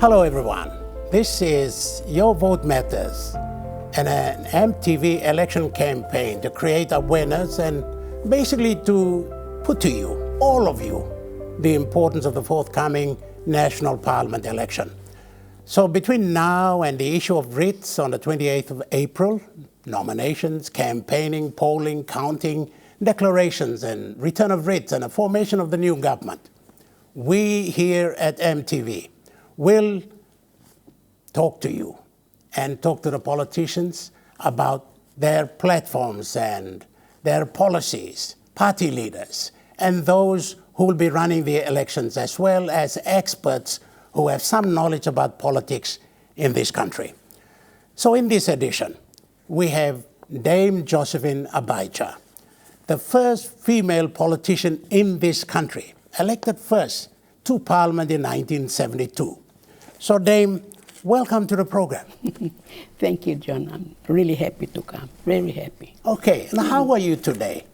Hello everyone, this is Your Vote Matters, and an EMTV election campaign to create awareness and basically to put to you, all of you, the importance of the forthcoming national parliament election. So between now and the issue of writs on the 28th of April, nominations, campaigning, polling, counting, declarations and return of writs and the formation of the new government, we here at EMTV will talk to you and talk to the politicians about their platforms and their policies, party leaders, and those who will be running the elections, as well as experts who have some knowledge about politics in this country. So in this edition, we have Dame Josephine Abaijah, the first female politician in this country, elected first to Parliament in 1972. So Dame, welcome to the program. Thank you, John. I'm really happy to come, very happy. Okay, and how are you today?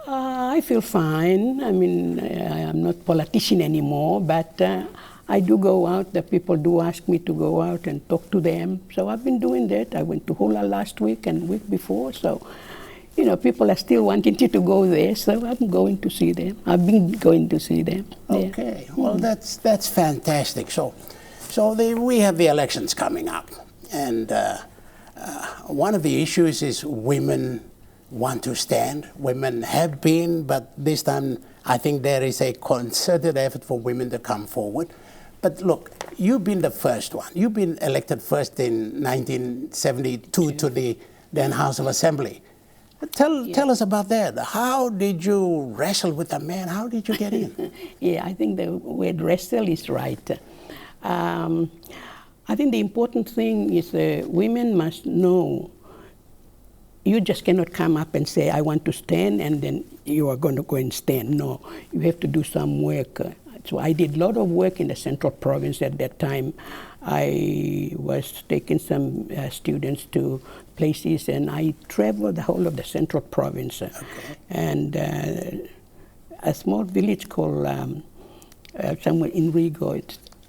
I feel fine. I mean, I'm not a politician anymore, but I do go out. The people do ask me to go out and talk to them. So I've been doing that. I went to Hula last week and week before. So, you know, people are still wanting to go there. So I'm going to see them. I've been going to see them. Okay, well, that's fantastic. So we have the elections coming up. And one of the issues is women want to stand. Women have been, but this time I think there is a concerted effort for women to come forward. But look, you've been the first one. You've been elected first in 1972 to the then House of Assembly. Tell us about that. How did you wrestle with the man? How did you get in? Yeah, I think the word wrestle is right. I think the important thing is women must know you just cannot come up and say, I want to stand, and then you are going to go and stand. No, you have to do some work. So I did a lot of work in the Central Province at that time. I was taking some students to places, and I traveled the whole of the Central Province. Okay. And a small village called somewhere in Rigo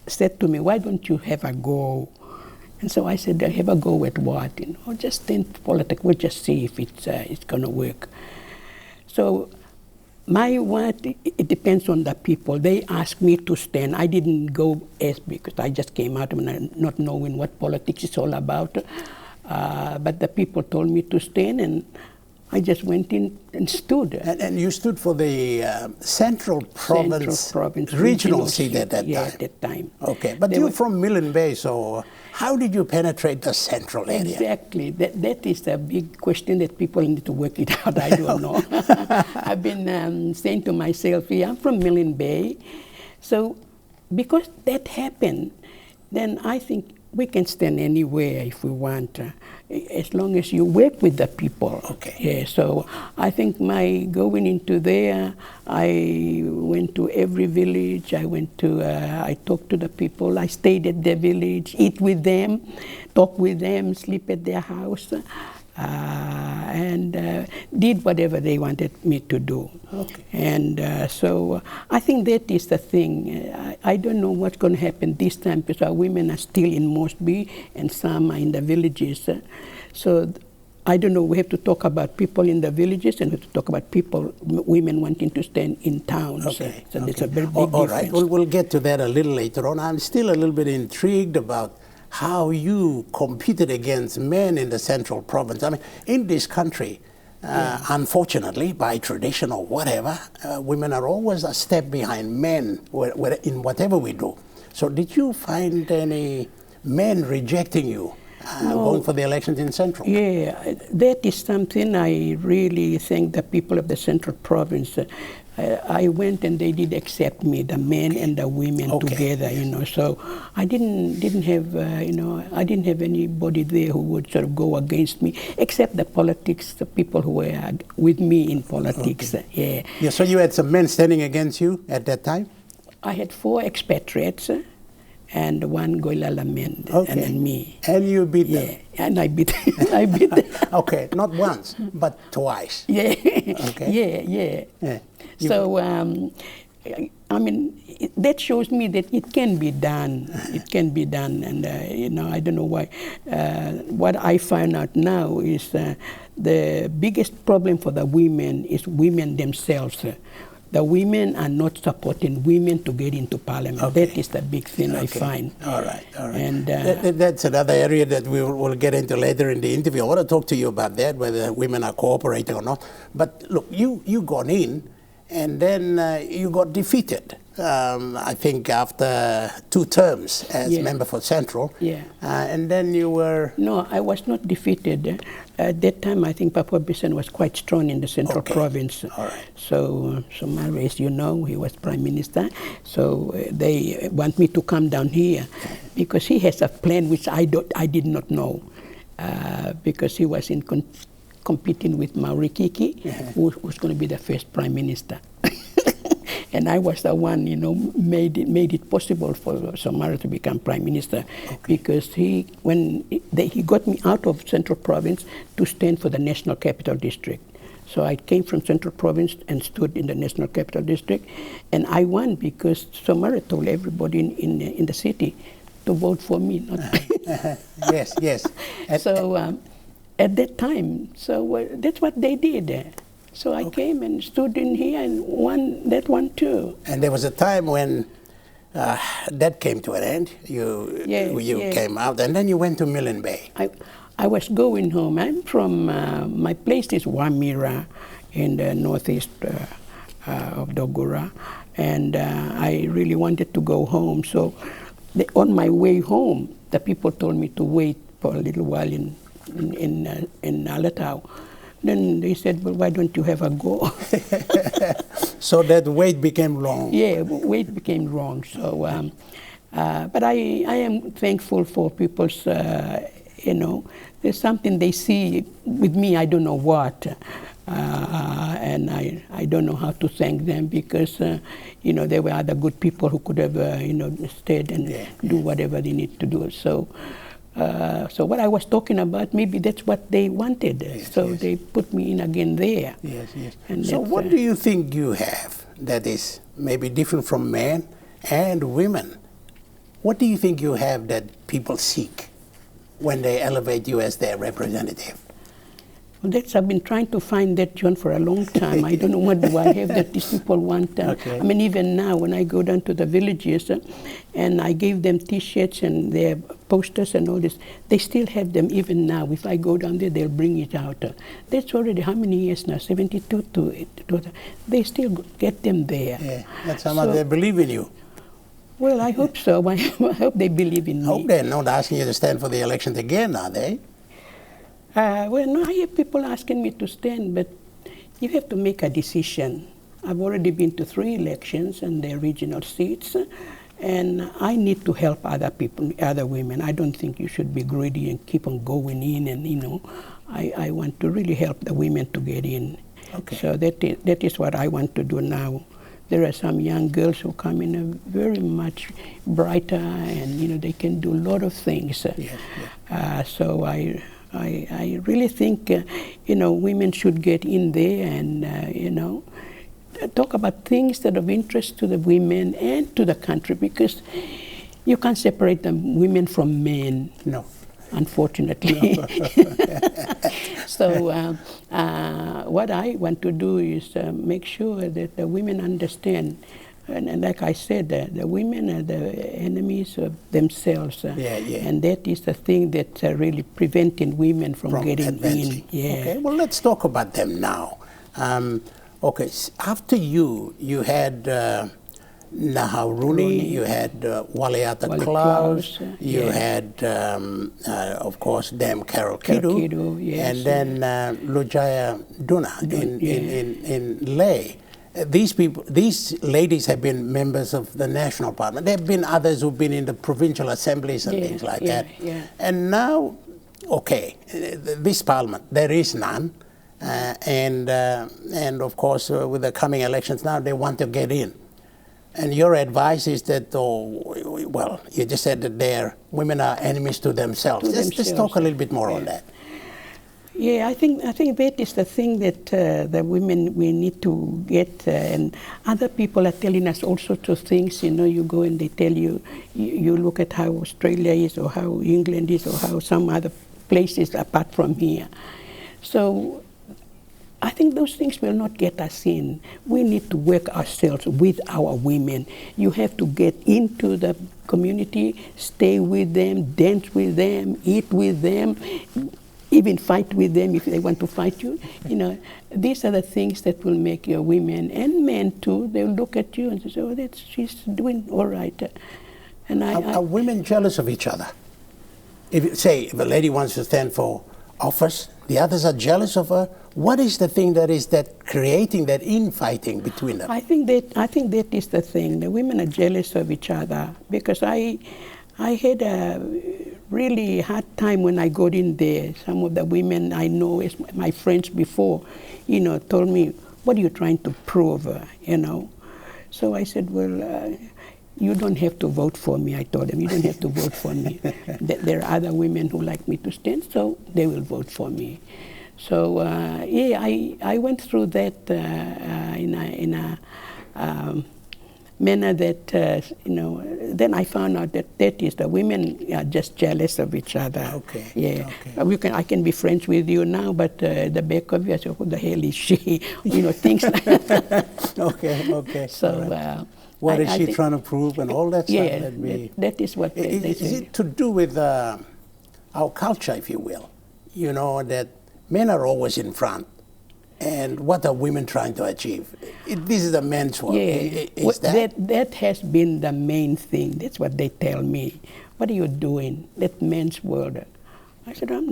said to me, why don't you have a go? And so I said, have a go at what? You know, just stand for politics. We'll just see if it's going to work. So it depends on the people. They asked me to stand. I didn't go because I just came out not knowing what politics is all about. But the people told me to stand, and I just went in and stood. And you stood for the Central Province regional seat at that time? Yeah, at that time. Okay, but you're from Milne Bay, so how did you penetrate the central area? Exactly. That is a big question that people need to work it out. I don't know. I've been saying to myself, yeah, I'm from Milne Bay. So because that happened, then I think we can stand anywhere if we want, as long as you work with the people. Okay. Yeah, so I think my going into there, I went to every village. I talked to the people. I stayed at their village, eat with them, talk with them, sleep at their house, and did whatever they wanted me to do. Okay. And so I think that is the thing. I don't know what's going to happen this time because our women are still in Mosby and some are in the villages. So I don't know. We have to talk about people in the villages and we have to talk about women wanting to stand in towns. Okay. So okay. there's a very big all difference. right. We'll get to that a little later on. I'm still a little bit intrigued about how you competed against men in the Central Province. I mean, in this country, unfortunately, by tradition or whatever, women are always a step behind men in whatever we do. So did you find any men rejecting you going for the elections in Central? Yeah, that is something I really thank the people of the Central Province. I went and they did accept me, the men and the women together, you know. So I didn't have, I didn't have anybody there who would sort of go against me, except the politics, the people who were with me in politics. Okay. Yeah. So you had some men standing against you at that time? I had 4 expatriates and 1 Goilala man, and then me. And you beat them? Yeah, and I beat them. Okay, not once, but twice. Yeah. Okay. Yeah. So I mean, that shows me that it can be done. It can be done, and I don't know why. What I find out now is the biggest problem for the women is women themselves. The women are not supporting women to get into parliament. Okay. That is the big thing I find. All right, all right. And that's another area that we'll get into later in the interview. I want to talk to you about that, whether women are cooperating or not. But look, you got in, and then you got defeated. I think after 2 terms as member for Central. Yeah. And then you were... No, I was not defeated. At that time, I think Papua Bisan was quite strong in the Central Province. All right. So Somali, as you know, he was Prime Minister. So they want me to come down here because he has a plan which I did not know. Because he was competing with Mauri Kiki, who's going to be the first Prime Minister. And I was the one, made it possible for Somali to become Prime Minister, because he got me out of Central Province to stand for the National Capital District. So I came from Central Province and stood in the National Capital District, and I won because Somali told everybody in the city to vote for me. Yes, yes. So at that time, that's what they did. So I came and stood in here and won that one too. And there was a time when that came to an end. You came out, and then you went to Milne Bay. I was going home. I'm from, my place is Wamira in the northeast of Dogura, and I really wanted to go home. So on my way home, the people told me to wait for a little while in Alatau. Then they said, well, why don't you have a go? So that wait became long. Yeah, wait became long. So, but I am thankful for people's, there's something they see with me, I don't know what. And I don't know how to thank them because, there were other good people who could have, stayed and do whatever they need to do. So what I was talking about, maybe that's what they wanted. They put me in again there. Yes, yes. And so what do you think you have that is maybe different from men and women? What do you think you have that people seek when they elevate you as their representative? Well, I've been trying to find that, John, for a long time. I don't know what do I have that these people want. I mean, even now, when I go down to the villages and I gave them T-shirts and their posters and all this, they still have them even now. If I go down there, they'll bring it out. That's already how many years now? 72 to it. They still get them there. Yeah, that's how much they believe in you. Well, I hope so. I hope they believe in me. I hope they're not asking you to stand for the elections again, are they? Well, no, I have people asking me to stand, but you have to make a decision. I've already been to 3 elections and they're regional seats, and I need to help other people, other women. I don't think you should be greedy and keep on going in, and I want to really help the women to get in. Okay. So that is what I want to do now. There are some young girls who come in very much brighter, and they can do a lot of things. So I really think, women should get in there and, talk about things that are of interest to the women and to the country, because you can't separate the women from men. No. Unfortunately. No. So what I want to do is make sure that the women understand. And like I said, the women are the enemies of themselves. And that is the thing that's really preventing women from getting advancing. In. Okay, well, let's talk about them now. After you had Nahau Rooney, you had Waleata Klaus, you had, of course, Dame Carol Kidu, and then Lujaya Duna in Ley. These ladies have been members of the National Parliament. There have been others who've been in the provincial assemblies and things like that. And now, this Parliament, there is none. And of course, with the coming elections now, they want to get in. And your advice is that, you just said that women are enemies to themselves. Let's talk a little bit more on that. Yeah, I think that is the thing that the women we need to get, and other people are telling us all sorts of things. You know, you go and they tell you, you look at how Australia is, or how England is, or how some other places apart from here. So I think those things will not get us in. We need to work ourselves with our women. You have to get into the community, stay with them, dance with them, eat with them, even fight with them if they want to fight you. You know, these are the things that will make your women and men too. They'll look at you and say, "Oh, she's doing all right." And are women jealous of each other? If a lady wants to stand for office, the others are jealous of her. What is the thing that is creating that infighting between them? I think that is the thing. The women are jealous of each other, because I had a really hard time when I got in there. Some of the women I know, as my friends before, you know, told me, "What are you trying to prove?" You know. So I said, "Well, you don't have to vote for me." I told them, "You don't have to vote for me. There are other women who like me to stand, so they will vote for me." So yeah, I went through that in a manner that you know. Then I found out that is the women are just jealous of each other. Okay. Yeah. Okay. I can be friends with you now, but the back of you, I say, "Who the hell is she?" You know, things like that. Okay. Okay. So. Right. What is she trying to prove and all that yeah, stuff? that is what they say. Is it to do with our culture, if you will? You know, that men are always in front. And what are women trying to achieve? This is the men's work. Yeah, that has been the main thing. That's what they tell me. "What are you doing? That men's world." I said, I'm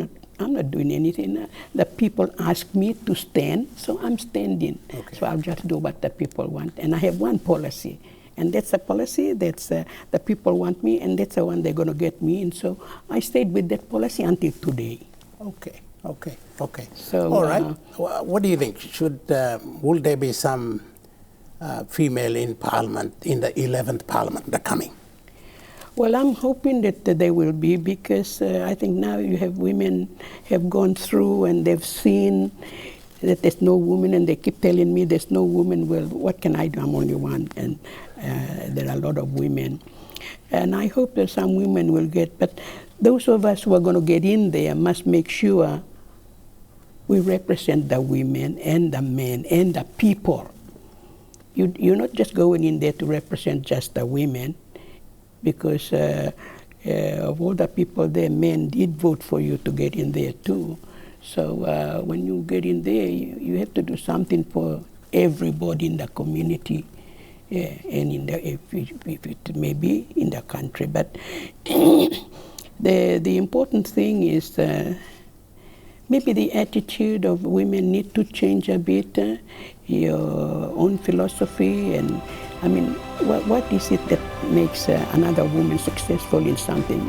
not doing anything. The people ask me to stand, so I'm standing. Okay. So I'll just do what the people want. And I have one policy. And that's a policy that's the people want me, and that's the one they're going to get me. And so I stayed with that policy until today. Okay. So, all right. What do you think? Will there be some female in Parliament, in the 11th Parliament, the coming? Well, I'm hoping that there will be, because I think now you have women have gone through and they've seen that there's no woman, and they keep telling me there's no woman. Well, what can I do? I'm only one, and there are a lot of women. And I hope that some women will get, but those of us who are going to get in there must make sure we represent the women and the men and the people. You're not just going in there to represent just the women, because of all the people there, men did vote for you to get in there too. So when you get in there, you have to do something for everybody in the community, and if it may be in the country. But the important thing is maybe the attitude of women need to change a bit, your own philosophy. And I mean, what is it that makes another woman successful in something?